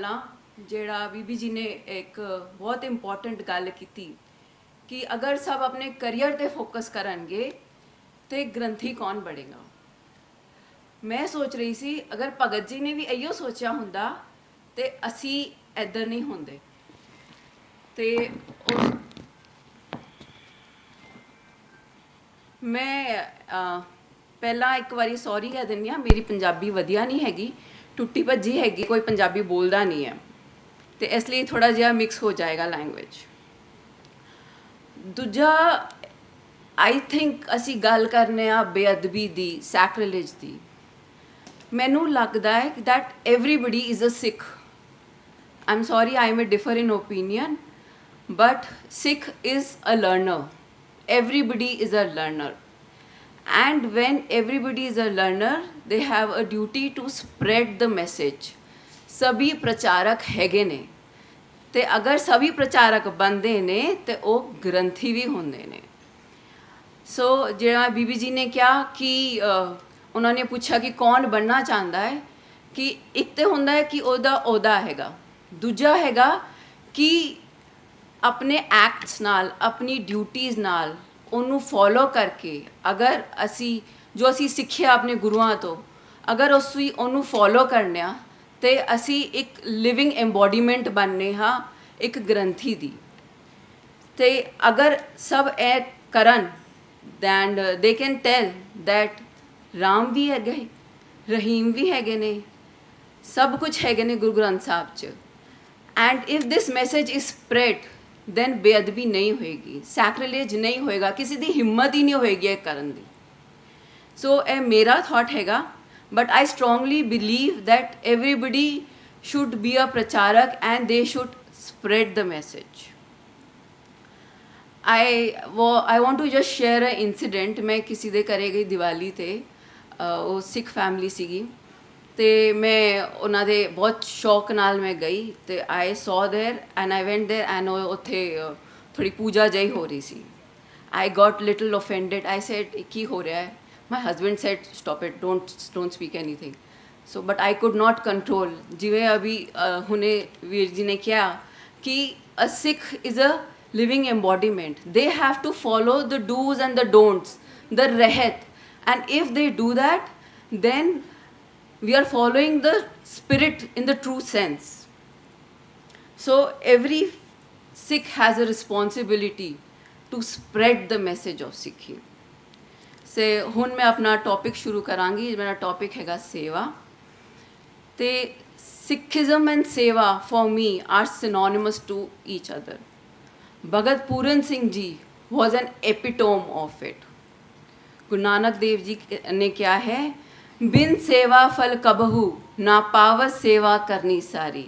ਪਹਿਲਾਂ ਜਿਹੜਾ ਬੀਬੀ ਜੀ ਨੇ ਇੱਕ ਬਹੁਤ ਇੰਪੋਰਟੈਂਟ ਗੱਲ ਕੀਤੀ ਕਿ ਅਗਰ ਸਭ ਆਪਣੇ ਕਰੀਅਰ ਤੇ ਫੋਕਸ ਕਰਨਗੇ ਤੇ ਗ੍ਰੰਥੀ ਕੌਣ ਬਣੇਗਾ। ਮੈਂ ਸੋਚ ਰਹੀ ਸੀ ਅਗਰ ਭਗਤ ਜੀ ਨੇ ਵੀ ਇਹੋ ਸੋਚਿਆ ਹੁੰਦਾ ਤੇ ਅਸੀਂ ਇੱਧਰ ਨਹੀਂ ਹੁੰਦੇ। ਤੇ ਉਸ ਮੈਂ ਪਹਿਲਾਂ ਇੱਕ ਵਾਰੀ ਸੌਰੀ ਕਹਿ ਦਿੰਦੀ ਹਾਂ, ਮੇਰੀ ਪੰਜਾਬੀ ਵਧੀਆ ਨਹੀਂ ਹੈਗੀ, ਟੁੱਟੀ ਭੱਜੀ ਹੈਗੀ, ਕੋਈ ਪੰਜਾਬੀ ਬੋਲਦਾ ਨਹੀਂ ਹੈ ਤੇ ਇਸ ਲਈ ਥੋੜਾ ਜਿਹਾ ਮਿਕਸ ਹੋ ਜਾਏਗਾ ਲੈਂਗੁਏਜ। ਦੂਜਾ ਆਈ ਥਿੰਕ ਅਸੀਂ ਗੱਲ ਕਰਨੇ ਆ ਬੇਅਦਬੀ ਦੀ, ਸੈਕਰਿਲੇਜ ਦੀ। ਮੈਨੂੰ ਲੱਗਦਾ ਹੈ that everybody is a Sikh. I'm sorry, I may differ in opinion, but Sikh is a learner. Everybody is a learner. And when everybody is a learner, they have a duty to spread the message. सभी प्रचारक हैगे ने ते अगर सभी प्रचारक बनते ने तो वो ग्रंथी भी होंगे ने। सो जिहड़ा बीबी जी ने कहा कि उन्होंने पूछा कि कौन बनना चाहता है, कि एक तो होंदा है कि ओदा ओदा हैगा, दूजा हैगा कि अपने एक्ट्स नाल, अपनी ड्यूटीज़ नाल ਉਹਨੂੰ ਫੋਲੋ ਕਰਕੇ ਅਗਰ ਅਸੀਂ ਜੋ ਅਸੀਂ ਸਿੱਖਿਆ ਆਪਣੇ ਗੁਰੂਆਂ ਤੋਂ ਅਗਰ ਅਸੀਂ ਉਹਨੂੰ ਫੋਲੋ ਕਰਨੇ ਆ ਤੇ ਅਸੀਂ ਇੱਕ ਲਿਵਿੰਗ ਐਮਬੋਡੀਮੈਂਟ ਬਣਨੇ ਹਾਂ ਇੱਕ ਗ੍ਰੰਥੀ ਦੀ। ਤੇ ਅਗਰ ਸਭ ਇਹ ਕਰਨ then they can tell that Ram ਵੀ ਹੈਗੇ, ਰਹੀਮ ਵੀ ਹੈਗੇ ਨੇ, ਸਭ ਕੁਝ ਹੈਗੇ ਨੇ ਗੁਰੂ ਗ੍ਰੰਥ ਸਾਹਿਬ 'ਚ। And if this message is spread then ਬੇਅਦਬੀ ਨਹੀਂ ਹੋਏਗੀ, ਸੈਕਰਿਲੇਜ ਨਹੀਂ ਹੋਏਗਾ, ਕਿਸੇ ਦੀ ਹਿੰਮਤ ਹੀ ਨਹੀਂ ਹੋਏਗੀ ਇਹ ਕਰਨ ਦੀ। ਸੋ ਇਹ ਮੇਰਾ ਥਾਟ ਹੈਗਾ, but I strongly believe that everybody should be a ਪ੍ਰਚਾਰਕ and they should spread the message. I want to just share a incident। ਮੈਂ ਕਿਸੇ ਦੇ ਘਰੇ ਗਈ ਦੀਵਾਲੀ 'ਤੇ, ਉਹ ਸਿੱਖ ਫੈਮਿਲੀ ਸੀਗੀ ਤੇ ਮੈਂ ਉਹਨਾਂ ਦੇ ਬਹੁਤ ਸ਼ੌਕ ਨਾਲ ਮੈਂ ਗਈ ਤੇ I saw there and I went there and ਉੱਥੇ ਥੋੜ੍ਹੀ ਪੂਜਾ ਜਿਹੀ ਹੋ ਰਹੀ ਸੀ। I got little offended. I said ਕੀ ਹੋ ਰਿਹਾ ਹੈ? My husband said stop it, don't speak anything. So but I could not control. ਜਿਵੇਂ ਅਭੀ ਹੁਣੇ ਵੀਰ ਜੀ ਨੇ ਕਿਹਾ ਕਿ a Sikh is a living embodiment. They have to follow the do's and the don'ts, the rehet. And if they do that, then we are following the spirit in the true sense. So every Sikh has a responsibility to spread the message of Sikhi. से हुन मैं अपना topic शुरू करांगी। मेरा topic हैगा सेवा। ते Sikhism and seva for me are synonymous to each other. Bhagat Puran Singh ji was an epitome of it. Guru Nanak Dev ji ने क्या है, बिन सेवा फल कबहू ना पावस सेवा करनी सारी।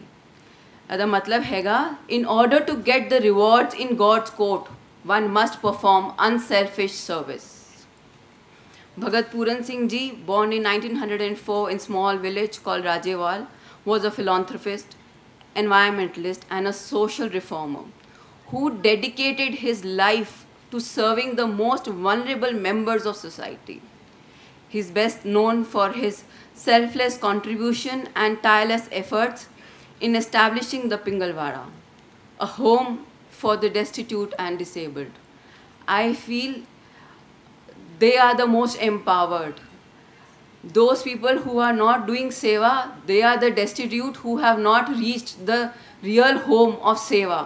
अदा मतलब हैगा, in order to get the rewards in God's court, one must perform unselfish service. Bhagat Puran Singh ji, born in 1904 in small village called Rajewal, was a philanthropist, environmentalist and a social reformer who dedicated his life to serving the most vulnerable members of society. He is best known for his selfless contribution and tireless efforts in establishing the Pingalwada, a home for the destitute and disabled. I feel they are the most empowered. Those people who are not doing seva, they are the destitute who have not reached the real home of seva.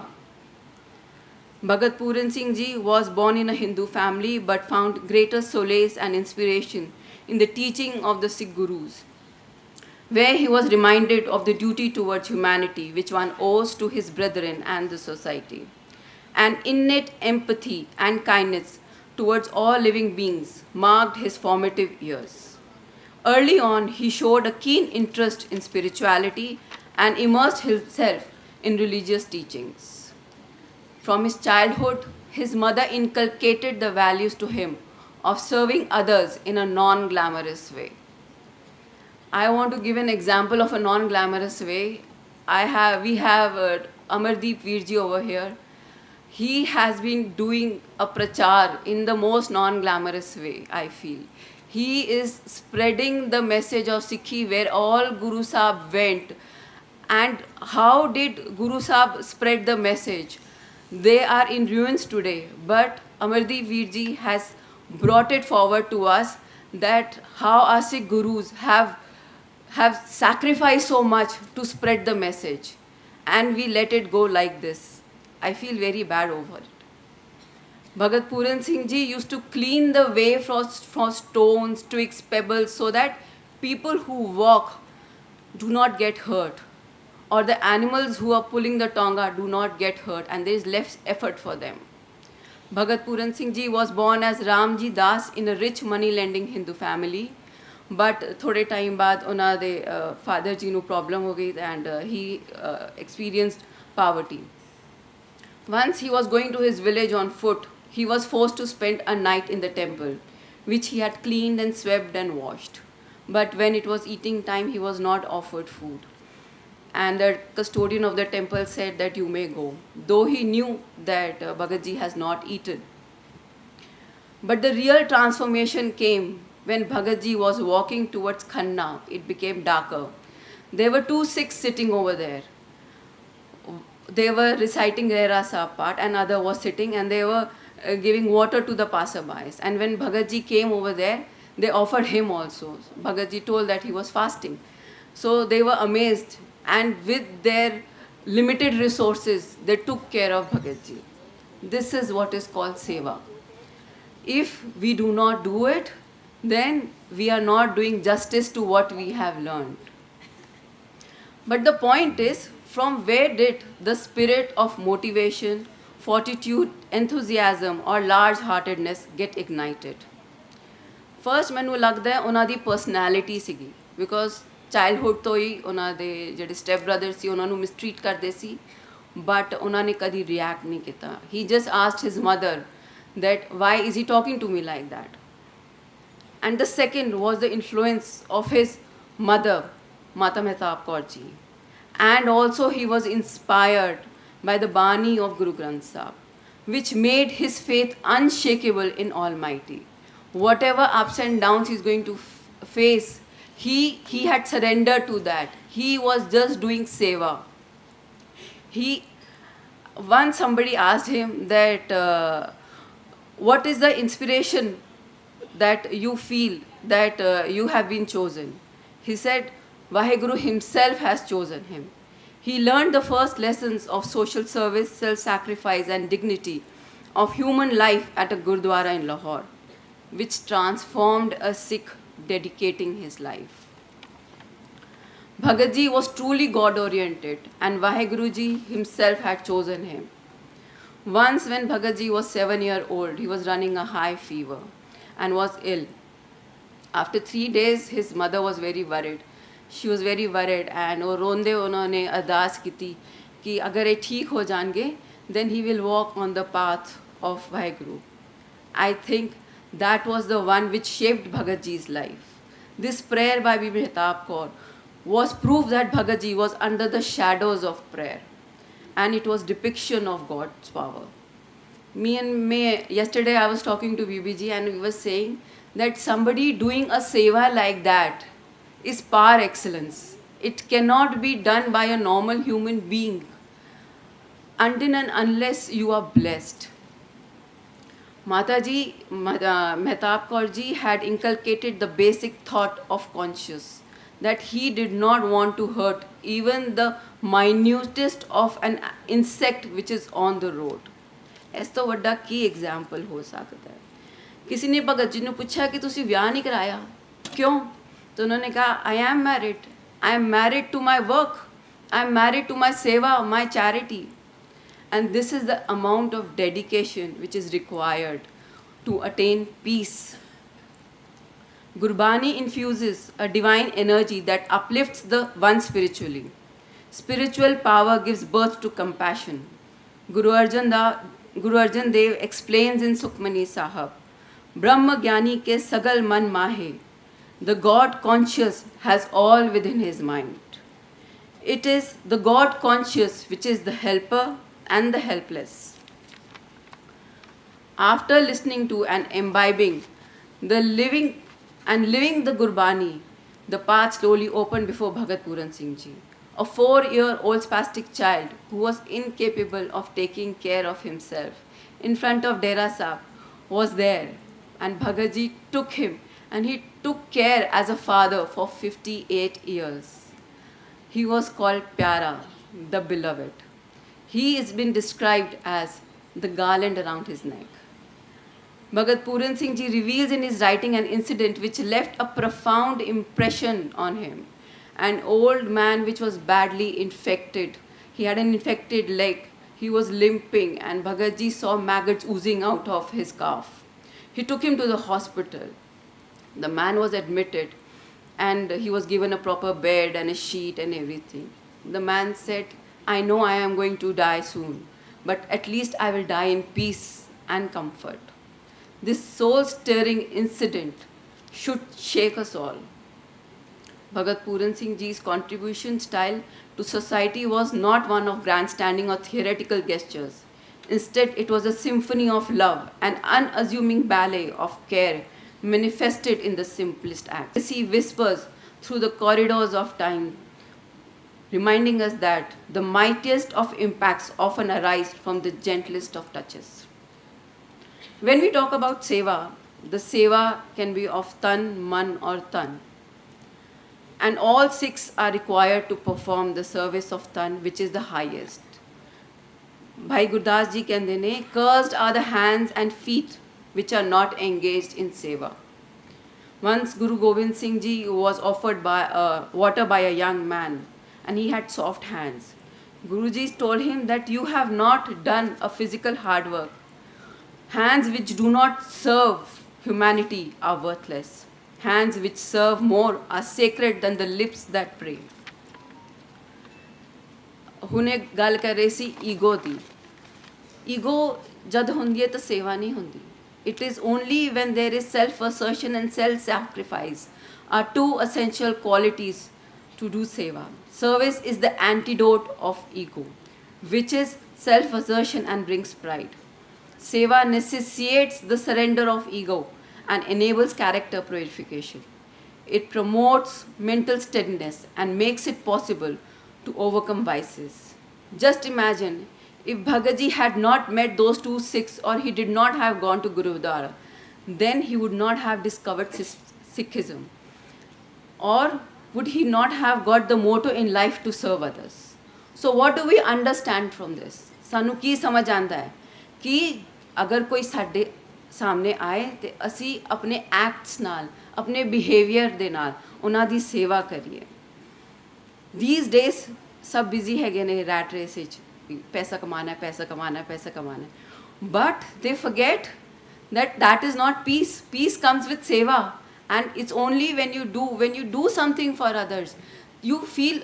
Bhagat Puran Singh ji was born in a Hindu family but found greater solace and inspiration in the teaching of the Sikh Gurus, where he was reminded of the duty towards humanity which one owes to his brethren and the society. An innate empathy and kindness towards all living beings marked his formative years. Early on, he showed a keen interest in spirituality and immersed himself in religious teachings. From his childhood, his mother inculcated the values to him of serving others in a non-glamorous way. I want to give an example of a non-glamorous way. We have Amardeep Veerji over here. He has been doing a prachar in the most non-glamorous way, I feel. He is spreading the message of Sikhi where all Guru Sahib went, And how did Guru Sahib spread the message? They are in ruins today, but Amardeep Veer ji has brought it forward to us that how our Sikh gurus have sacrificed so much to spread the message, and we let it go like this. I feel very bad over it. Bhagat Puran Singh ji used to clean the way from stones, twigs, pebbles, so that people who walk do not get hurt, or the animals who are pulling the tonga do not get hurt, and there is less effort for them. Bhagat Puran Singh ji was born as Ramji Das in a rich money lending Hindu family, but थोड़े time बाद उन्हां दे father जी ਨੂੰ problem हो गई, and he experienced poverty. Once he was going to his village on foot, he was forced to spend a night in the temple, which he had cleaned and swept and washed. But when it was eating time, he was not offered food. And the custodian of the temple said that you may go, though he knew that Bhagat ji has not eaten. But the real transformation came when Bhagat ji was walking towards Khanna. It became darker. There were two Sikhs sitting over there. They were reciting Rehra Sahib part, and other was sitting, and they were giving water to the passerbys. And when Bhagat ji came over there, they offered him also. Bhagat ji told that he was fasting. So they were amazed, and with their limited resources, they took care of Bhagat ji. This is what is called seva. If we do not do it, then we are not doing justice to what we have learned. But the point is, from where did the spirit of motivation, fortitude, enthusiasm or large-heartedness get ignited? First, ਮੈਨੂੰ ਲੱਗਦਾ ਹੈ ਉਹਨਾਂ ਦੀ personality ਸੀਗੀ, because childhood ਤੋਂ ਹੀ ਉਹਨਾਂ ਦੇ ਜਿਹੜੇ step brother ਸੀ ਉਹਨਾਂ ਨੂੰ ਮਿਸਟ੍ਰੀਟ ਕਰਦੇ ਸੀ, ਬਟ ਉਹਨਾਂ ਨੇ ਕਦੀ ਰਿਐਕਟ ਨਹੀਂ ਕੀਤਾ. He just asked his mother that why is he talking to me like that? And the second was the influence of his mother, Mata Mehtab Kaur ji. And also he was inspired by the Bani of Guru Granth Sahib, which made his faith unshakable in Almighty. Whatever ups and downs he's going to face, he had surrendered to that. He was just doing seva. Once somebody asked him that what is the inspiration that you feel that you have been chosen? He said, Vaheguru himself has chosen him. He learned the first lessons of social service, self-sacrifice and dignity of human life at a Gurdwara in Lahore, which transformed a Sikh dedicating his life. Bhagat ji was truly God-oriented, and Vaheguru ji himself had chosen him. Once when Bhagat ji was 7 years old, he was running a high fever and was ill. After 3 days, his mother was very worried. She was very worried, and वो रोंदे उन्होंने अरदास की थी कि अगर ये ठीक हो जाएंगे, then he will walk on the path of Vaheguru. I think that was the one which shaped Bhagat ji's life. This prayer by Bibi Mehtab Kaur was proof that Bhagat ji was under the shadows of prayer, and it was depiction of God's power. Yesterday I was talking to Bibi ji, and we were saying that somebody doing a seva like that is par excellence. It cannot be done by a normal human being until and unless you are blessed. Mataji Mehtab Kaur ji had inculcated the basic thought of conscience, that he did not want to hurt even the minutest of an insect which is on the road. ਇਸ ਤੋਂ ਵੱਡਾ ਕੀ example ਹੋ ਸਕਦਾ ਹੈ? ਕਿਸੇ ਨੇ ਭਗਤ ਜੀ ਨੂੰ ਪੁੱਛਿਆ ਕਿ ਤੁਸੀਂ ਵਿਆਹ ਨਹੀਂ ਕਰਾਇਆ, ਕਿਉਂ? तो उन्होंने कहा, I am married. I am married to my work. I am married to my seva, my charity. And this is the amount of dedication which is required to attain peace. Gurbani infuses a divine energy that uplifts the one spiritually. Spiritual power gives birth to compassion. Guru Arjan Dev explains in Sukhmani Sahib, Brahma Gyani ke sagal man mahe. The God conscious has all within his mind. It is the God conscious which is the helper and the helpless. After listening to and imbibing the living the Gurbani, the path slowly opened before Bhagat Puran Singh ji. a 4-year-old spastic child who was incapable of taking care of himself, in front of Dera Sahib, was there. And Bhagatji took him, and he took care as a father for 58 years. He was called Pyara, the beloved. He has been described as the garland around his neck. Bhagat Puran Singh Ji reveals in his writing an incident which left a profound impression on him. An old man which was badly infected. He had an infected leg. He was limping, and Bhagat Ji saw maggots oozing out of his calf. He took him to the hospital. The man was admitted, and he was given a proper bed and a sheet and everything. The man said, I know I am going to die soon, but at least I will die in peace and comfort. This soul-stirring incident should shake us all. Bhagat Puran Singh Ji's contribution style to society was not one of grandstanding or theoretical gestures. Instead, it was a symphony of love, an unassuming ballet of care manifested in the simplest acts. He whispers through the corridors of time, reminding us that the mightiest of impacts often arise from the gentlest of touches. When we talk about seva, the seva can be of tan, man or tan. And all 6 are required to perform the service of tan, which is the highest. Bhai Gurdas ji kehndे ne, cursed are the hands and feet which are not engaged in seva. Once Guru Gobind Singh Ji was offered water by a young man, and he had soft hands. Guruji told him that you have not done a physical hard work. Hands which do not serve humanity are worthless. Hands which serve more are sacred than the lips that pray. ਹੁਣੇ ਗੱਲ ਕਰ ਰਹੇ ਸੀ ego ਦੀ. Ego ਜਦ ਹੁੰਦੀ ਹੈ ਤਾਂ ਸੇਵਾ ਨਹੀਂ ਹੁੰਦੀ. It is only when there is self-assertion and self-sacrifice are 2 essential qualities to do seva. Service is the antidote of ego, which is self-assertion and brings pride. Seva necessitates the surrender of ego and enables character purification. It promotes mental steadiness and makes it possible to overcome vices. Just imagine if Bhagatji had not met those 2 Sikhs, or he did not have gone to Gurudwara, then he would not have discovered Sikhism. Or would he not have got the motto in life to serve others? So what do we understand from this? ਸਾਨੂੰ ਕੀ ਸਮਝ ਆਉਂਦਾ ਹੈ ਕਿ ਅਗਰ ਕੋਈ ਸਾਡੇ ਸਾਹਮਣੇ ਆਏ ਤੇ ਅਸੀਂ ਆਪਣੇ ਐਕਟਸ ਨਾਲ, ਆਪਣੇ ਬਿਹੇਵੀਅਰ ਦੇ ਨਾਲ ਉਹਨਾਂ ਦੀ ਸੇਵਾ ਕਰੀਏ. These days ਸਭ ਬਿਜ਼ੀ ਹੈਗੇ ਨੇ ਰੈਟ ਰੇਸ ਵਿੱਚ, ਪੈਸਾ ਕਮਾਉਣਾ ਹੈ, ਪੈਸਾ ਕਮਾਉਣਾ ਹੈ, ਪੈਸਾ ਕਮਾਉਣਾ ਹੈ. But they forget that that is not peace. Peace comes with seva. And it's only when you do something for others, you feel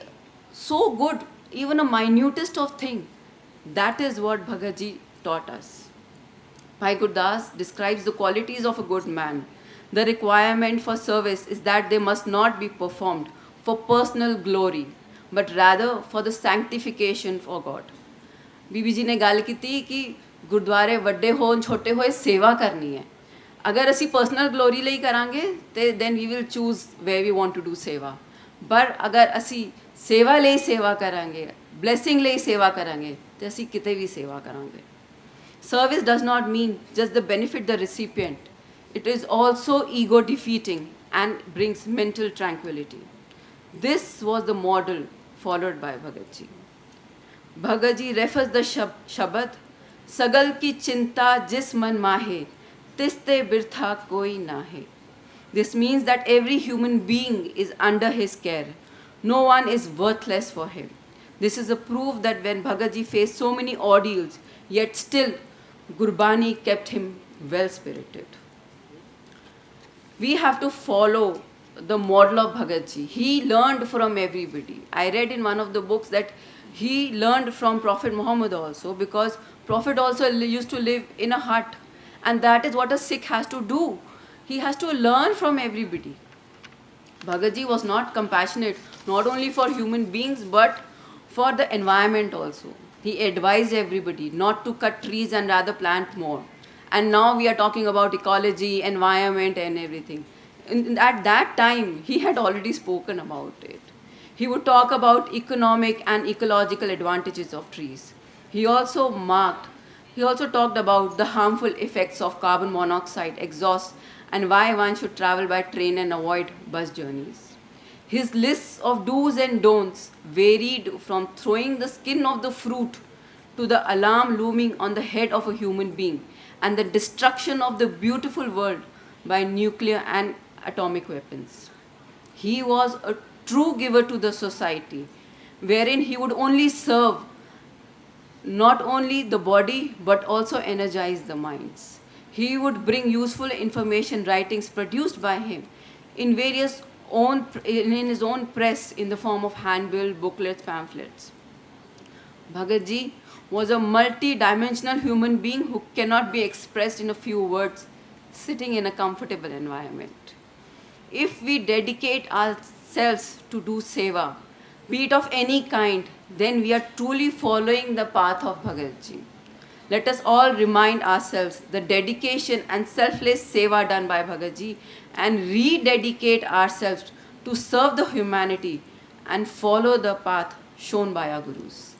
so good, even a minutest of thing. That is what Bhagatji taught us. Bhai Gurdas describes the qualities of a good man. The requirement for service is that they must not be performed for personal glory, but rather for the sanctification for God. ਬੀਬੀ ਜੀ ਨੇ ਗੱਲ ਕੀਤੀ ਕਿ ਗੁਰਦੁਆਰੇ ਵੱਡੇ ਹੋਣ ਛੋਟੇ ਹੋਏ ਸੇਵਾ ਕਰਨੀ ਹੈ. ਅਗਰ ਅਸੀਂ ਪਰਸਨਲ ਗਲੋਰੀ ਲਈ ਕਰਾਂਗੇ ਤੇ then we will choose where we want to do ਸੇਵਾ. ਪਰ ਅਗਰ ਅਸੀਂ ਸੇਵਾ ਲਈ ਸੇਵਾ ਕਰਾਂਗੇ, ਬਲੇਸਿੰਗ ਲਈ ਸੇਵਾ ਕਰਾਂਗੇ ਤੇ ਅਸੀਂ ਕਿਤੇ ਵੀ ਸੇਵਾ ਕਰਾਂਗੇ. Service does not mean just the benefit the recipient. It is also ego defeating and brings mental tranquility. This was the model followed by Bhagat Ji. Bhagat Ji refers the Shabad, Sagal ki chinta jis man mahe, tiste birtha koi nahe. This means that every human being is under his care. No one is worthless for him. This is a proof that when Bhagat Ji faced so many ordeals, yet still Gurbani kept him well-spirited. We have to follow the model of Bhagat Ji. He learned from everybody. I read in one of the books that he learned from Prophet Muhammad also, because Prophet also used to live in a hut. And that is what a Sikh has to do. He has to learn from everybody. Bhagat Ji was not compassionate, not only for human beings, but for the environment also. He advised everybody not to cut trees and rather plant more. And now we are talking about ecology, environment and everything. At that time, he had already spoken about it. He would talk about economic and ecological advantages of trees. He also talked about the harmful effects of carbon monoxide exhaust and why one should travel by train and avoid bus journeys. His lists of do's and don'ts varied from throwing the skin of the fruit to the alarm looming on the head of a human being and the destruction of the beautiful world by nuclear and atomic weapons. He was a true giver to the society, wherein he would only serve not only the body but also energize the minds. He would bring useful information writings produced by him in in his own press in the form of handbill, booklets, pamphlets. Bhagat Ji was a multi-dimensional human being who cannot be expressed in a few words, sitting in a comfortable environment. If we dedicate ourselves to do seva, be it of any kind, then we are truly following the path of Bhagat Ji. Let us all remind ourselves the dedication and selfless seva done by Bhagat Ji and rededicate ourselves to serve the humanity and follow the path shown by our Gurus.